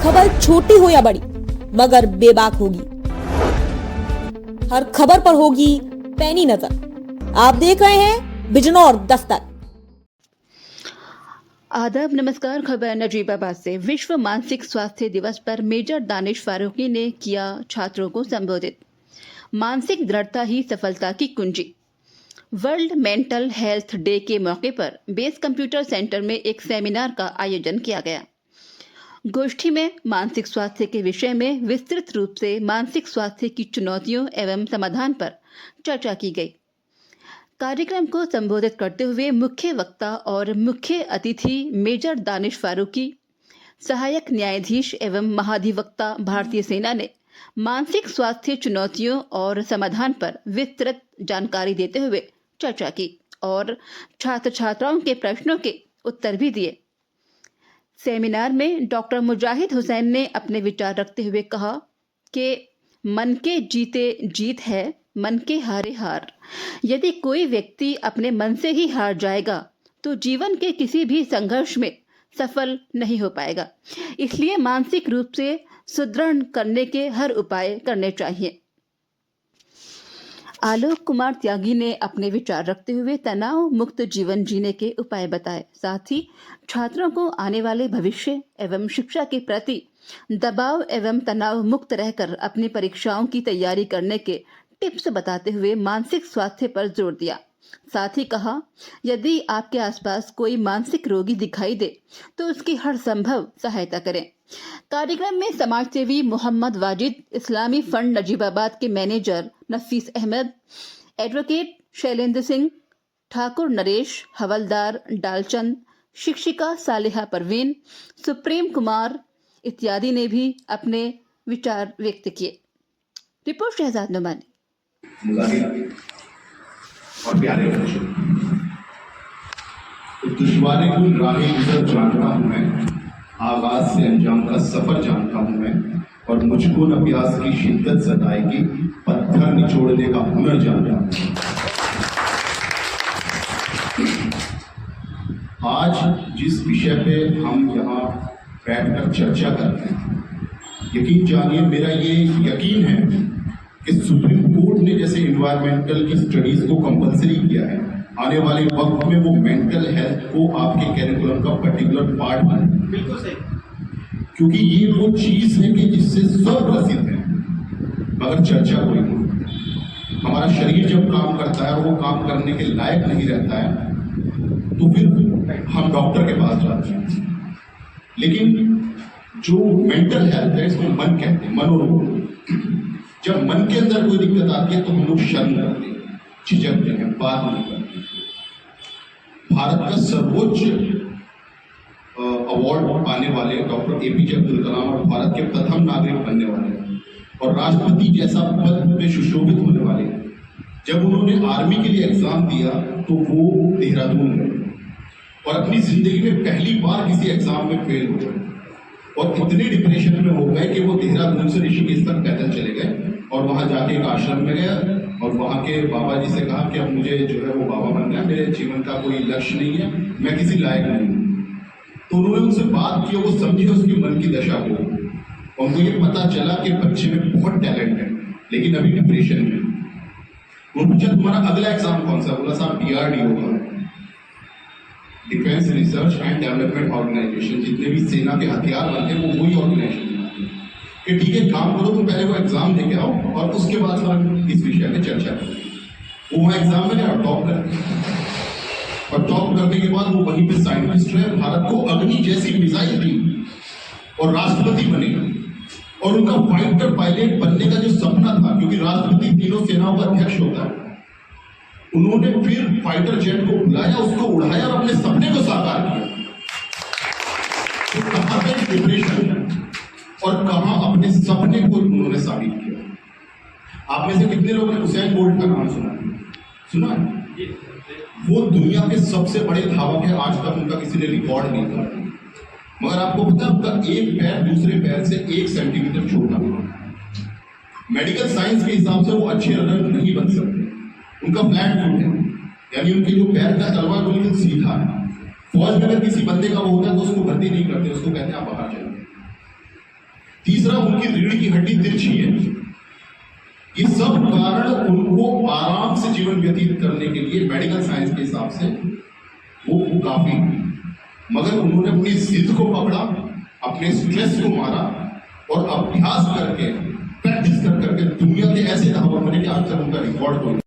खबर छोटी हो या बड़ी मगर बेबाक होगी। हर खबर पर होगी पैनी नजर। आप देख रहे हैं बिजनौर दस्तक। आदाब, नमस्कार। खबर नजीबाबाद से। विश्व मानसिक स्वास्थ्य दिवस पर मेजर दानिश फारूकी ने किया छात्रों को संबोधित। मानसिक दृढ़ता ही सफलता की कुंजी। वर्ल्ड मेंटल हेल्थ डे के मौके पर बेस कंप्यूटर सेंटर में एक सेमिनार का आयोजन किया गया। गोष्ठी में मानसिक स्वास्थ्य के विषय में विस्तृत रूप से मानसिक स्वास्थ्य की चुनौतियों एवं समाधान पर चर्चा की गई। कार्यक्रम को संबोधित करते हुए मुख्य वक्ता और मुख्य अतिथि मेजर दानिश फारूकी, सहायक न्यायाधीश एवं महाधिवक्ता भारतीय सेना ने मानसिक स्वास्थ्य चुनौतियों और समाधान पर विस्तृत जानकारी देते हुए चर्चा की और छात्र छात्राओं के प्रश्नों के उत्तर भी दिए। सेमिनार में डॉक्टर मुजाहिद हुसैन ने अपने विचार रखते हुए कहा कि मन के जीते जीत है, मन के हारे हार। यदि कोई व्यक्ति अपने मन से ही हार जाएगा तो जीवन के किसी भी संघर्ष में सफल नहीं हो पाएगा। इसलिए मानसिक रूप से सुदृढ़ करने के हर उपाय करने चाहिए। आलोक कुमार त्यागी ने अपने विचार रखते हुए तनाव मुक्त जीवन जीने के उपाय बताए। साथ ही छात्रों को आने वाले भविष्य एवं शिक्षा के प्रति दबाव एवं तनाव मुक्त रहकर अपनी परीक्षाओं की तैयारी करने के टिप्स बताते हुए मानसिक स्वास्थ्य पर जोर दिया। साथ ही कहा, यदि आपके आसपास कोई मानसिक रोगी दिखाई दे तो उसकी हर संभव सहायता करें। कार्यक्रम में समाजसेवी मोहम्मद वाजिद, इस्लामी फंड नजीबाबाद के मैनेजर नफीस अहमद, एडवोकेट शैलेंद्र सिंह, ठाकुर नरेश, हवलदार डालचंद, शिक्षिका सालिहा परवीन, सुप्रीम कुमार इत्यादि ने भी अपने विचार व्यक्त किए। रिपोर्ट शहजाद नुमानी। और प्यारे बच्चों, दुश्वारी की राहें गुजर जानता हूं मैं, आगाज से अंजाम का सफर जानता हूं मैं, और मुझको न प्यास की शिद्दत सताएगी, पत्थर निचोड़ने का हुनर जानता हूं। आज जिस विषय पे हम यहाँ बैठकर चर्चा करते हैं, यकीन जानिए मेरा ये यकीन है कि सुप्रीम कोर्ट ने जैसे इन्वायरमेंटल की स्टडीज को कंपलसरी किया है, आने वाले वक्त में वो मेंटल हेल्थ को आपके कैरिकुलम का पर्टिकुलर पार्ट बने। बिल्कुल सही, क्योंकि ये वो चीज है कि जिससे सब ग्रसित है मगर चर्चा कोई नहीं। हमारा शरीर जब काम करता है और वो काम करने के लायक नहीं रहता है तो फिर हम डॉक्टर के पास जाते हैं। लेकिन जो मेंटल हेल्थ है इसको मन कहते हैं, मनोरोग। जब मन के अंदर कोई दिक्कत आती है तो हम लोग शर्म करते हैं, झिझकते हैं, बात नहीं करते। भारत का सर्वोच्च अवार्ड पाने वाले डॉक्टर एपीजे अब्दुल कलाम और भारत के प्रथम नागरिक बनने वाले और राष्ट्रपति जैसा पद में सुशोभित होने वाले, जब उन्होंने आर्मी के लिए एग्जाम दिया तो वो देहरादून गए और अपनी जिंदगी में पहली बार किसी एग्जाम में फेल हो गए और इतने डिप्रेशन में हो गए कि वो देहरादून से ऋषिकेश तक पैदल चले गए और वहां जाके एक आश्रम में गया और वहां के बाबा जी से कहा कि अब मुझे जो है वो बाबा बनना है, मेरे जीवन का कोई लक्ष्य नहीं है, मैं किसी लायक नहीं हूं। तो उन्होंने उनसे बात की, वो समझे उसकी मन की दशा को और मुझे पता चला कि बच्चे में बहुत टैलेंट है लेकिन अभी डिप्रेशन में। उन्होंने पूछा तुम्हारा अगला एग्जाम कौन सा? बोला साहब DRDO का, defence research and development organisation. जितने भी सेना के हथियार बनते हैं वो वही ऑर्गेनाइजेशन कि ठीक है काम करो, तुम पहले वो एग्जाम देके आओ और उसके बाद हम इस विषय में चर्चा करें। वो वहाँ एग्जाम में गया टॉप कर और टॉप करने के बाद वो वहीं पे साइंटिस्ट है, भारत को अग्नि जैसी मिसाइल दी और राष्ट्रपति बने और उनका फाइटर पायलट बनने का जो सपना था, क्योंकि राष्ट्रपति तीनों सेनाओं का अध्यक्ष होता है, उन्होंने फिर फाइटर जेट को बुलाया, उसको उड़ाया और अपने सपने को साकार किया। तो कहां पे डिप्रेशन और कहां अपने सपने को उन्होंने साबित किया। आप में से कितने लोगों ने हुसैन बोल्ट का नाम सुना है? वो दुनिया के सबसे बड़े धावक है, आज तक उनका किसी ने रिकॉर्ड नहीं तोड़ा। मगर आपको पता है उनका एक पैर दूसरे पैर से 1 सेंटीमीटर छोटा है। मेडिकल साइंस के हिसाब से वो अच्छे रनर नहीं बन सकते, उनका फ्लैट फुट है, यानी उनके जो पैर का तलवा बिल्कुल सीधा है। फौज में अगर किसी बंदे का वो होता है तो उसको भर्ती नहीं करते, उसको कहते हैं आप बाहर चले। तीसरा, उनकी रीढ़ की हड्डी तिरछी है। ये सब कारण उनको आराम से जीवन व्यतीत करने के लिए मेडिकल साइंस के हिसाब से वो काफी, मगर उन्होंने अपनी जिद को पकड़ा, अपने स्ट्रेस को मारा और अभ्यास करके, प्रैक्टिस कर करके दुनिया के ऐसे धावक बने कि आज तक उनका रिकॉर्ड कोई